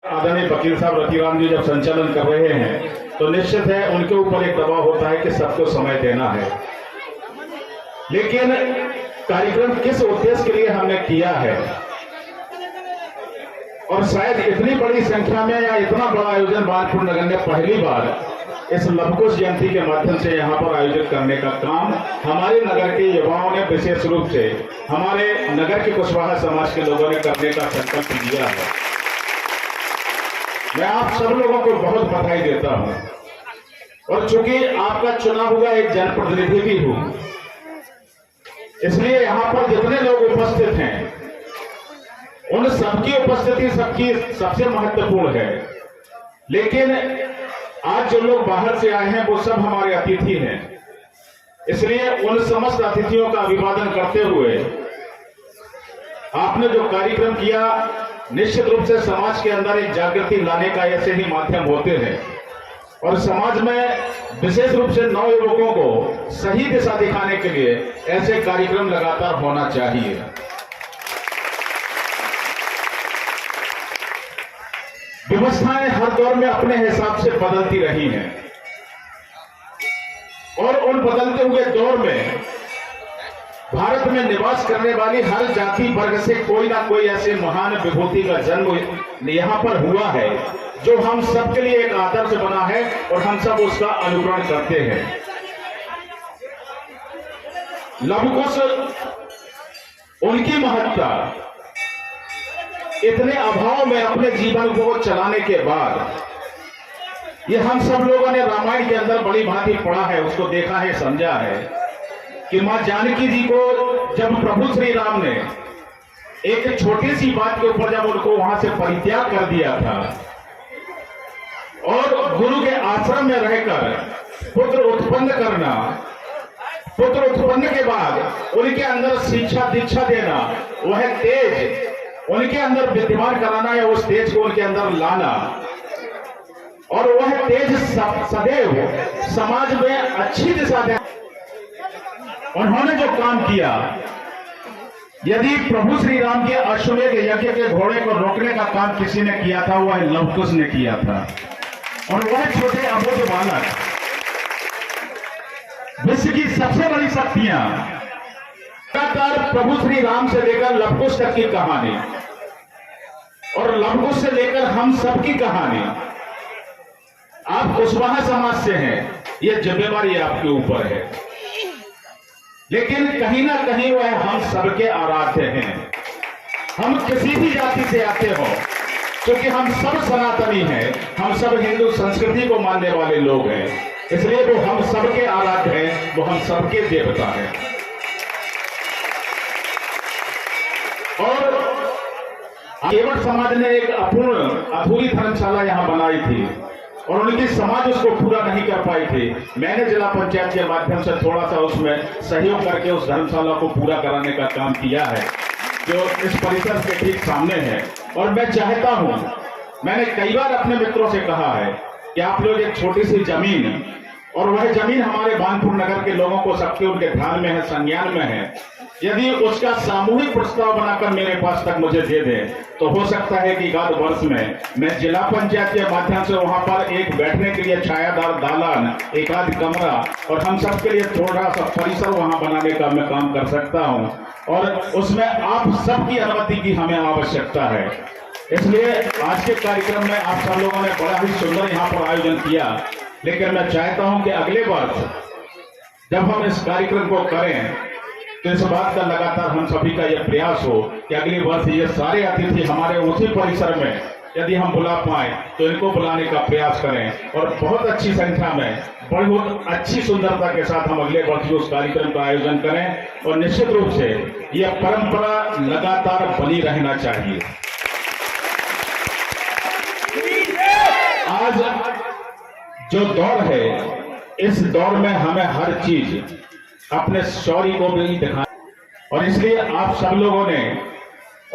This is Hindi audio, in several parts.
आदरणीय वकील साहब रतिराम जी जब संचालन कर रहे हैं तो निश्चित है उनके ऊपर एक दबाव होता है कि सबको समय देना है, लेकिन कार्यक्रम किस उद्देश्य के लिए हमने किया है और शायद इतनी बड़ी संख्या में या इतना बड़ा आयोजन बानपुर नगर ने पहली बार इस लवकुश जयंती के माध्यम से यहाँ पर आयोजित करने का काम हमारे नगर के युवाओं ने विशेष रूप से हमारे नगर के कुशवाहा समाज के लोगों ने करने का संकल्प लिया है। मैं आप सब लोगों को बहुत बधाई देता हूं और चूंकि आपका चुना हुआ एक जनप्रतिनिधि भी हूं, इसलिए यहां पर जितने लोग उपस्थित हैं उन सबकी उपस्थिति सबसे महत्वपूर्ण है। लेकिन आज जो लोग बाहर से आए हैं वो सब हमारे अतिथि हैं, इसलिए उन समस्त अतिथियों का अभिवादन करते हुए आपने जो कार्यक्रम किया निश्चित रूप से समाज के अंदर एक जागृति लाने का ऐसे ही माध्यम होते हैं और समाज में विशेष रूप से नवयुवकों को सही दिशा दिखाने के लिए ऐसे कार्यक्रम लगातार होना चाहिए। व्यवस्थाएं हर दौर में अपने हिसाब से बदलती रही हैं और उन बदलते हुए दौर में भारत में निवास करने वाली हर जाति वर्ग से कोई ना कोई ऐसे महान विभूति का जन्म यहाँ पर हुआ है जो हम सबके लिए एक आदर्श बना है और हम सब उसका अनुकरण करते हैं। लवकुश उनकी महत्ता इतने अभाव में अपने जीवन को चलाने के बाद ये हम सब लोगों ने रामायण के अंदर बड़ी भांति पढ़ा है, उसको देखा है, समझा है कि मां जानकी जी को जब प्रभु श्री राम ने एक छोटी सी बात के ऊपर जब उनको वहां से परित्याग कर दिया था और गुरु के आश्रम में रहकर पुत्र उत्पन्न करना, पुत्र उत्पन्न के बाद उनके अंदर शिक्षा दीक्षा देना, वह तेज उनके अंदर विद्यमान कराना या उस तेज को उनके अंदर लाना और वह तेज सदैव समाज में अच्छी दिशा देना, उन्होंने जो काम किया, यदि प्रभु श्री राम के अश्वमेध यज्ञ के घोड़े को रोकने का काम किसी ने किया था वह लवकुश ने किया था और वह छोटे अबोध बालक विश्व की सबसे बड़ी शक्तियां लगातार प्रभु श्री राम से लेकर लवकुश तक की कहानी और लवकुश से लेकर हम सब की कहानी, आप कुशवाहा समाज से हैं, यह जिम्मेवारी आपके ऊपर है, लेकिन कहीं ना कहीं वह हम सबके आराध्य हैं। हम किसी भी जाति से आते हो, क्योंकि हम सब सनातनी हैं, हम सब हिंदू संस्कृति को मानने वाले लोग हैं, इसलिए वो हम सबके आराध्य हैं, वो हम सबके देवता हैं। और केवट समाज ने एक अपूर्ण अधूरी धर्मशाला यहां बनाई थी और उनकी समाज उसको पूरा नहीं कर पाई थी। मैंने जिला पंचायत के माध्यम से थोड़ा सा उसमें सहयोग करके उस धर्मशाला को पूरा कराने का काम किया है जो इस परिसर के ठीक सामने है। और मैं चाहता हूं, मैंने कई बार अपने मित्रों से कहा है कि आप लोग एक छोटी सी जमीन, और वह जमीन हमारे बानपुर नगर के लोगों को सबके उनके ध्यान में है, संज्ञान में है, यदि उसका सामूहिक प्रस्ताव बनाकर मेरे पास तक मुझे दे दें तो हो सकता है कि गत वर्ष में मैं जिला पंचायत के माध्यम से वहां पर एक बैठने के लिए छायादार दालान, एक आध कमरा और हम सबके लिए थोड़ा सा परिसर वहां बनाने का मैं काम कर सकता हूं और उसमें आप सबकी अनुमति की हमें आवश्यकता है। इसलिए आज के कार्यक्रम में आप सब लोगों ने बड़ा ही सुंदर यहाँ पर आयोजन किया, लेकिन मैं चाहता हूं कि अगले वर्ष जब हम इस कार्यक्रम को करें तो इस बात का लगातार हम सभी का यह प्रयास हो कि अगले वर्ष ये सारे अतिथि हमारे उसी परिसर में यदि हम बुला पाए तो इनको बुलाने का प्रयास करें और बहुत अच्छी संख्या में बहुत अच्छी सुंदरता के साथ हम अगले वर्ष उस कार्यक्रम का आयोजन करें और निश्चित रूप से यह परंपरा लगातार बनी रहना चाहिए। आज जो दौर है, इस दौर में हमें हर चीज अपने शौर्य को भी दिखाना और इसलिए आप सब लोगों ने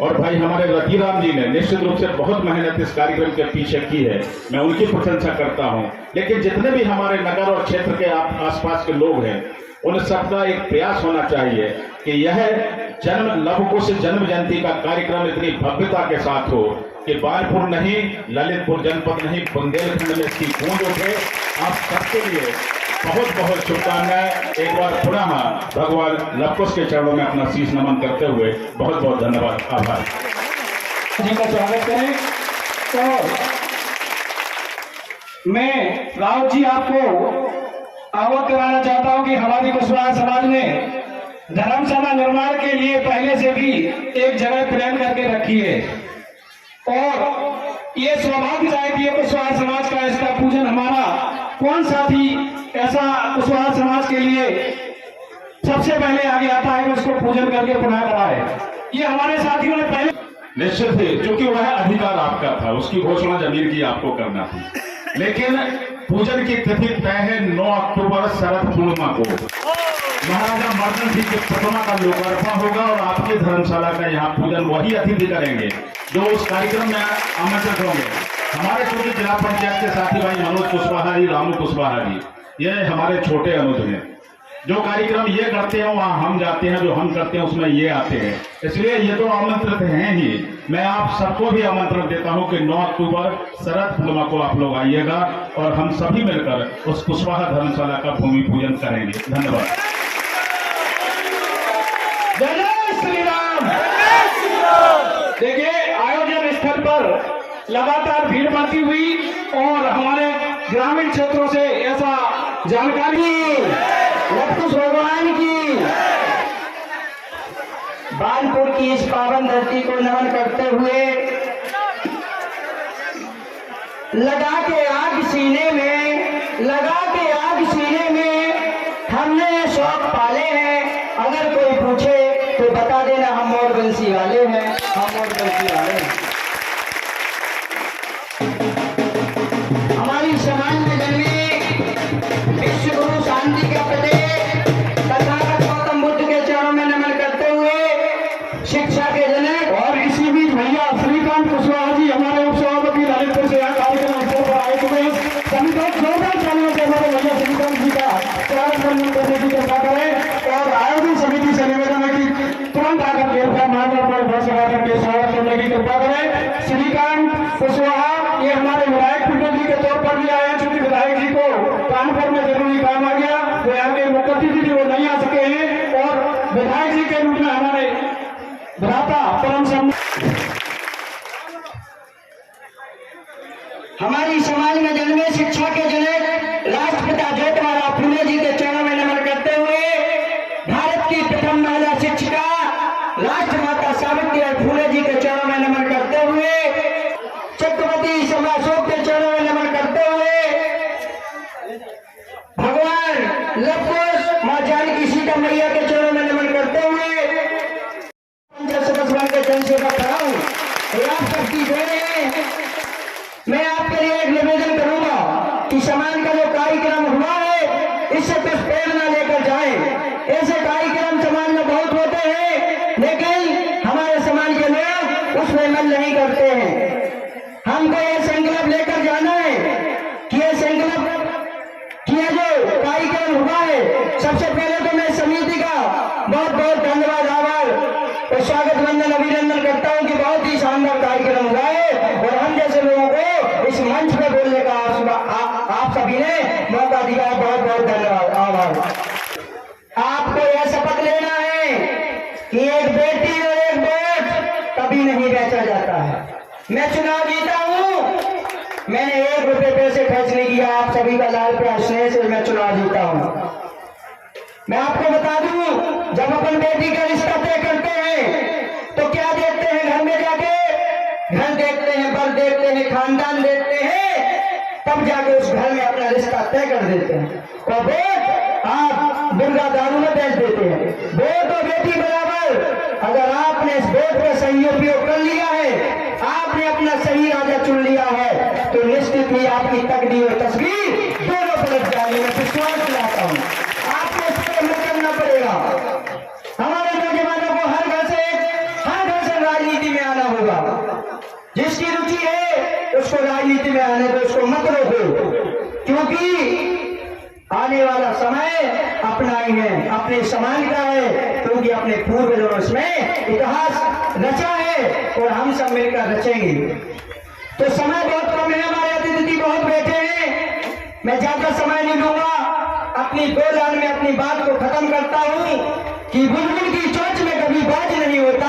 और भाई हमारे रतिराम जी ने निश्चित रूप से बहुत मेहनत इस कार्यक्रम के पीछे की है, मैं उनकी प्रशंसा करता हूं। लेकिन जितने भी हमारे नगर और क्षेत्र के आसपास के लोग हैं उन सबका एक प्रयास होना चाहिए कि यह लवकुश जन्म जयंती का कार्यक्रम इतनी भव्यता के साथ हो कि बालपुर नहीं, ललितपुर जनपद नहीं, बुंदेलखंड में इसकी गूंज उठे। आप सबके लिए बहुत बहुत शुभकामनाएं। एक बार पुनः भगवान लवकुश के चरणों में अपना शीश नमन करते हुए बहुत बहुत धन्यवाद, आभार जी का स्वागत करें। तो मैं राउत जी आपको अवगत कराना चाहता हूं कि हमारी कुशवाहा समाज ने धर्मशाला निर्माण के लिए पहले से भी एक जगह प्लान करके रखी है और ये सौभाग्य है कि ये कुशवाहा समाज का इसका पूजन हमारा कौन साथी ऐसा कुशवाहा समाज के लिए सबसे पहले आगे आता है कि उसको पूजन करके पुनः कराए। ये हमारे साथियों ने पहले निश्चित ही, क्योंकि वह अधिकार आपका था, उसकी घोषणा जमीर की आपको करना थी, लेकिन पूजन की तिथि तय है 9 अक्टूबर शरद पूर्णिमा को महाराजा मर्दन सिंह की प्रतिमा का लोकार्पण होगा और आपकी धर्मशाला का यहाँ पूजन वही अतिथि करेंगे जो उस कार्यक्रम में आमंत्रित होंगे। हमारे छोटे जिला पंचायत के साथी भाई मनोज कुशवाहा जी, रामू कुशवाहा जी, ये हमारे छोटे अनुज हैं। जो कार्यक्रम ये करते हैं वहाँ हम जाते हैं, जो हम करते हैं उसमें ये आते हैं, इसलिए ये तो आमंत्रित हैं ही। मैं आप सबको भी आमंत्रण देता हूं कि 9 अक्टूबर शरद पूर्णिमा को आप लोग आइएगा और हम सभी मिलकर उस कुशवाहा धर्मशाला का भूमि पूजन करेंगे। धन्यवाद। जय श्री राम। देखिए, आयोजन स्थल पर लगातार भीड़ बढ़ती हुई और हमारे ग्रामीण क्षेत्रों से ऐसा जानकारी लवकुश भगवान की बालपुर की इस पावन धरती को नमन करते हुए लगा के आग सीने में हमने शौक पाले हैं। अगर कोई पूछे तो बता देना हम और बंसी वाले हैं, हम और बंसी वाले हैं। हमारी समाज में जन्मे विश्व गुरु शांति के प्रतीक तथागत गौतम बुद्ध के चरणों में नमन करते हुए शिक्षा के जनक और इसी बीच भैया श्रीकांत कुशवाहा जी हमारे उपसभापति ललितपुर से यहाँ कार्यक्रम अवसर पर आए हुए सभी लोग जोरदार तालियों से हमारे भैया श्रीकांत जी का स्वागत करने की कृपा करें और आयोजन समिति से निवेदन है कि तुरंत आकर के मार्ग पर बस करके स्वागत करने की कृपा करें। श्रीकांत कुशवाहा ये हमारे विधायक पीटल जी के तौर पर भी आए हैं, चूंकि विधायक जी को कानपुर में जरूरी काम आ गया, वो यहाँ के मुख्य अतिथि वो नहीं आ सके हैं और विधायक जी के रूप में हमारे भ्राता परम हमारी समाज में जन्मे शिक्षा के जनक राष्ट्रपिता ज्योतिबा फूले जी के चरणों में नमन करते हुए भारत की प्रथम महिला शिक्षिका राष्ट्रमाता सावित्री फूले जी के चरणों में नमन करते हुए छत्रपति सम्राट अशोक के चरणों में नमन करते हुए भगवान लवकुश मां जानकी सीता मैया के चरणों में नमन करते हुए के जनसेवा कराऊं आप सबकी जोड़े मैं आपके लिए एक निवेदन करूंगा कि समाज का जो कार्यक्रम हुआ है इससे कुछ प्रेरणा लेकर जाएं। ऐसे कार्यक्रम समाज में बहुत होते हैं लेकिन हमारे समाज के लोग उसमें मन नहीं करते हैं। हमको ये संकल्प लेकर जाना है कि ये संकल्प किया जो कार्यक्रम हुआ है, सबसे पहले तो मैं समिति का बहुत बहुत धन्यवाद आभार और स्वागत वंदन अभिनंदन करता हूं कि बहुत ही शानदार कार्यक्रम हुआ है और हम जैसे लोगों को इस मंच पे बोलने का आप सभी ने मौका दिया है। बहुत बहुत धन्यवाद आभार। आपको यह शपथ लेना है कि एक बेटी और एक वोट कभी नहीं बेचा जाता है। मैं चुनाव जीता हूं, मैंने 1 रुपए पैसे खर्च नहीं किया, आप सभी का लाल प्यार स्नेह से मैं चुनाव जीता हूं। मैं आपको बता दूं, जब अपन बेटी का रिश्ता तय करते हैं तो क्या देखते हैं घर में जाके? घर देखते हैं, बर देखते हैं, खानदान देखते हैं, तब जाके उस घर में अपना रिश्ता तय कर देते हैं। और वोट आप दुर्गा दारू में बेच देते हैं। वोट और बेटी बराबर। अगर आपने इस वोट का सही उपयोग कर लिया है, आपने अपना सही राजा चुन लिया है, तो निश्चित ही आपकी तकदीर और तस्वीर दोनों पलट जाएगी। मैं विश्वास दिलाता हूँ आपको इस पर अमल करना पड़ेगा। हमारे नौजवानों को हर घर से राजनीति में आना होगा। जिसकी रुचि है उसको राजनीति में आने दो, उसको मत रोको, क्योंकि आने वाला समय अपना ही है, अपने समाज का है, क्योंकि अपने पूर्वजों ने इसमें इतिहास रचा है और हम सब मिलकर रचेंगे। तो समय बहुत कम है, हमारे अतिथि बहुत बैठे हैं, मैं ज्यादा समय नहीं लूंगा। अपनी 2 लाइन में अपनी बात को खत्म करता हूं कि बुलबुल की चोंच में कभी बाज नहीं होता,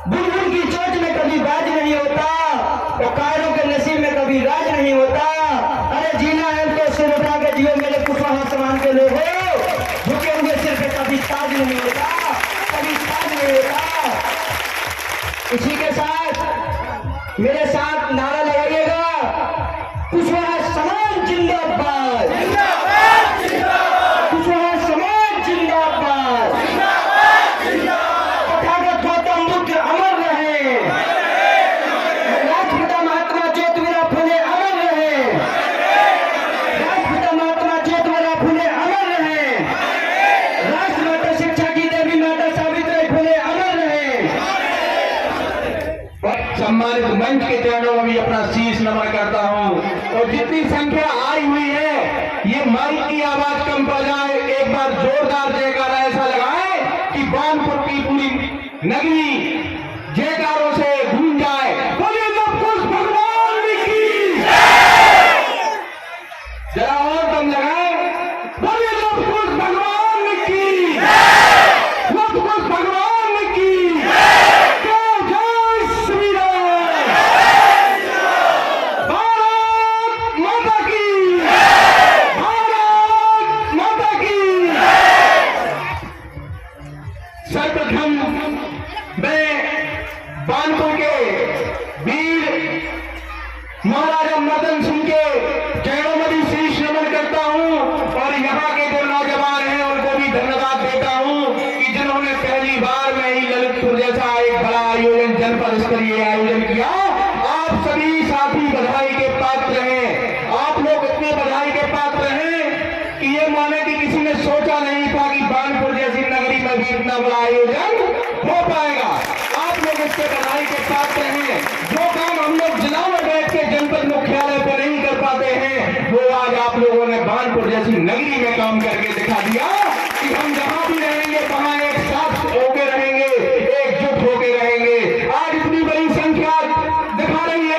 बुलबुल की चोंच में कभी बाज नहीं होता, और कायरों के नसीब में कभी राज नहीं होता। अरे जीना है तो सिर उठा के जियो मेरे कुशवाहा समाज के लोगों, झुके हुए सिर पे कभी ताज नहीं होता, कभी ताज नहीं होता। इसी के साथ मेरे साथ नारा लगाइएगा, कुशवाहा समाज जिंदाबाद, कुशवाहा समाज जिंदाबाद, तथागत गौतम बुद्ध अमर रहे, राष्ट्रपिता महात्मा ज्योतिराव फुले अमर रहे, राष्ट्रपिता महात्मा ज्योतिराव फुले अमर रहे, राष्ट्रमाता शिक्षा की देवी माता सावित्री फुले अमर रहे। सम्मानित मंच के चरणों में भी अपना शीश नमन करता हूं। और जितनी संख्या आई हुई है, ये माइक की आवाज कम पड़ जाए, एक बार जोरदार जयकारा ऐसा लगाए कि बानपुर की पूरी नगरी जयकारों से गूंज जाए। बोलिए लव कुश भगवान की, जरा और दम लगाए, बोलिए लव कुश भगवान की, लव कुश भगवान की। सर्वप्रथम मैं बानपुर के वीर महाराजा मदन सिंह के चरणों में भी शीश नमन करता हूं, और यहाँ के जो नौजवान हैं उनको भी धन्यवाद देता हूं कि जिन्होंने पहली बार में ही ललितपुर जैसा एक बड़ा आयोजन, जनपद स्तरीय आयोजन किया। आप सभी साथी बधाई के पात्र हैं, आप लोग इतने बधाई के पात्र हैं कि ये माने कि किसी ने सोचा नहीं था कि बानपुर जैसी नगरी में भी इतना बड़ा आयोजन हो पाएगा। आप लोग इसके बधाई के पात्र हैं। जो काम हम लोग जिला में बैठ के जनपद मुख्यालय पर नहीं कर पाते हैं, वो आज आप लोगों ने बानपुर जैसी नगरी में काम करके दिखा दिया कि हम जहां भी रहेंगे वहां एक साथ होके रहेंगे, एकजुट होके रहेंगे। आज इतनी बड़ी संख्या दिखा रही है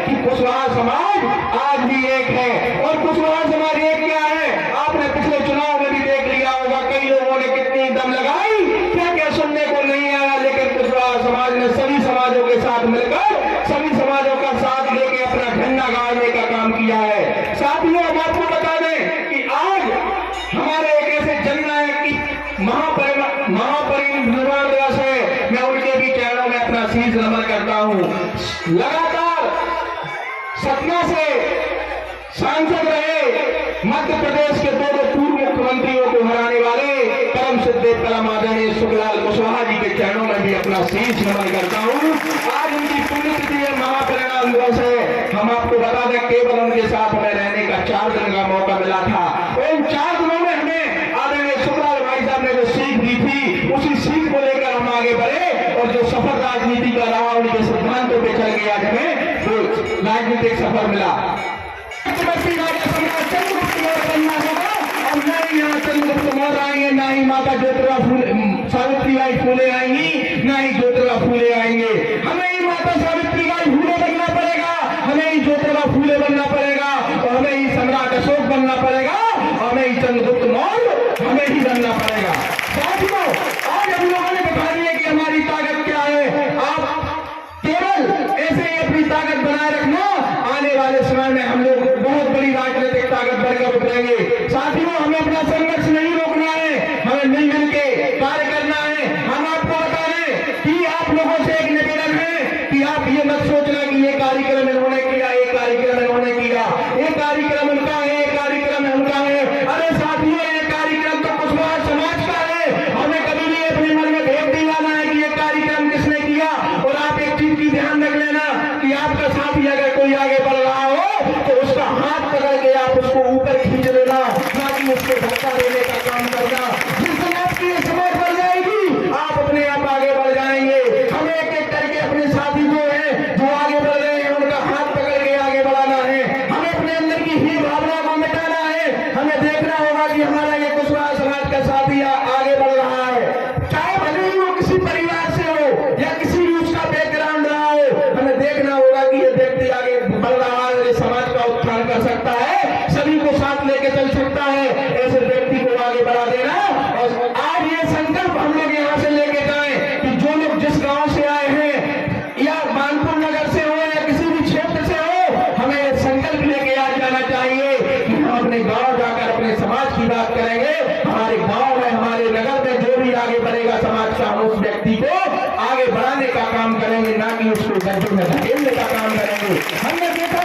कि कुशवाहा समाज आज भी एक है। और कुशवाहा समाज एक क्या है, आपने पिछले चुनाव में भी देख लिया होगा, कई लोगों ने कितनी दम लगाई, क्या क्या सुनने को नहीं आया, लेकिन कुशवाहा समाज ने सभी समाजों के साथ मिलकर, सभी समाजों का साथ लेके अपना झंडा गाड़ने का काम किया है। साथियों, हम आपको बता दें कि आज हमारे एक ऐसे जननायक की महापरिनिर्वाण दिवस है, मैं उनके भी चरणों में अपना शीश नमन करता हूं। लगातार सतना से सांसद रहे, मध्य प्रदेश के 2 पूर्व मुख्यमंत्रियों को हराने वाले परम सिद्धे परम आदरणीय सुखलाल कुशवाहा जी के चरणों में भी अपना शीश नमन करता हूं। आज उनकी पुण्यतिथि है, महापरिनिर्वाण दिवस है। हम आपको बता दें, केवल उनके साथ हमें रहने का 4 दिन का मौका मिला था। इन 4 दिनों में हमें आदरणीय सुखलाल भाई साहब ने जो सीख दी थी, उसी सीख को लेकर हम आगे बढ़े, और जो सफर राजनीति का रहा, उनके सिद्धांतों पे चल गया, हमें वो राजनीतिक सफर मिला। अब ना ही यहाँ चंद्रगुप्त मौर्य आएंगे, ना ही माता ज्योतिराव फूले सावित्रीबाई फूले आएंगी, ना ही ज्योतिराव फूले आएंगे। हमें ही माता सावित्रीबाई फूले बनना पड़ेगा, हमें ही ज्योतिराव फूले बनना पड़ेगा, और हमें ही सम्राट अशोक बनना पड़ेगा, हमें ही चंद्रगुप्त मौर्य हमें ही बनना पड़ेगा। साथियों, आज हम लोगों ने बता दिया कि हमारी ताकत क्या है। आप केवल ऐसे ही अपनी ताकत बनाए रखना, आने वाले समय में हम लोग बहुत बड़ी राजनीतिक ताकत बनकर उतरेंगे। साथियों, हमें अपना संघर्ष नहीं रोकना है, हमें मिलजुल के कार्य करना है। हम आपको बता दें कि आप लोगों से एक निवेदन है कि आप ये मत सोचना कि ये कार्यक्रम इन्होंने किया, ये कार्यक्रम इन्होंने किया, ये कार्यक्रम उनका है, ये कार्यक्रम उनका है। अरे साथियों, ये कार्यक्रम तो कुशवाहा समाज का है। हमें कभी भी अपने मन में भेद नहीं लाना है कि ये कार्यक्रम किसने किया। और आप एक चीज की ध्यान रख लेना कि आपका साथी अगर कोई आगे बढ़ रहा हो तो उसका हाथ पकड़ के आप उसको ऊपर खींच लेना, ना कि उसको धक्का देने का काम करना। जिस दिन आपकी ये समझ बढ़ जाएगी, आप अपने आप आगे बढ़ जाएंगे। हमें एक एक करके अपने साथी जो है, जो आगे बढ़ रहे हैं, उनका हाथ पकड़ के आगे बढ़ाना है। हमें अपने अंदर की ही भावना को मिटाना है। हमें देखना होगा कि हमारा ये कुशवाहा समाज का साथी आगे बढ़ रहा है, चाहे भले ही वो किसी परिवार से हो या किसी भी उसका बैकग्राउंड रहा हो। हमें देखना होगा कि ये व्यक्ति देश को गड्ढे में धकेलने का काम करेंगे। हमने देखा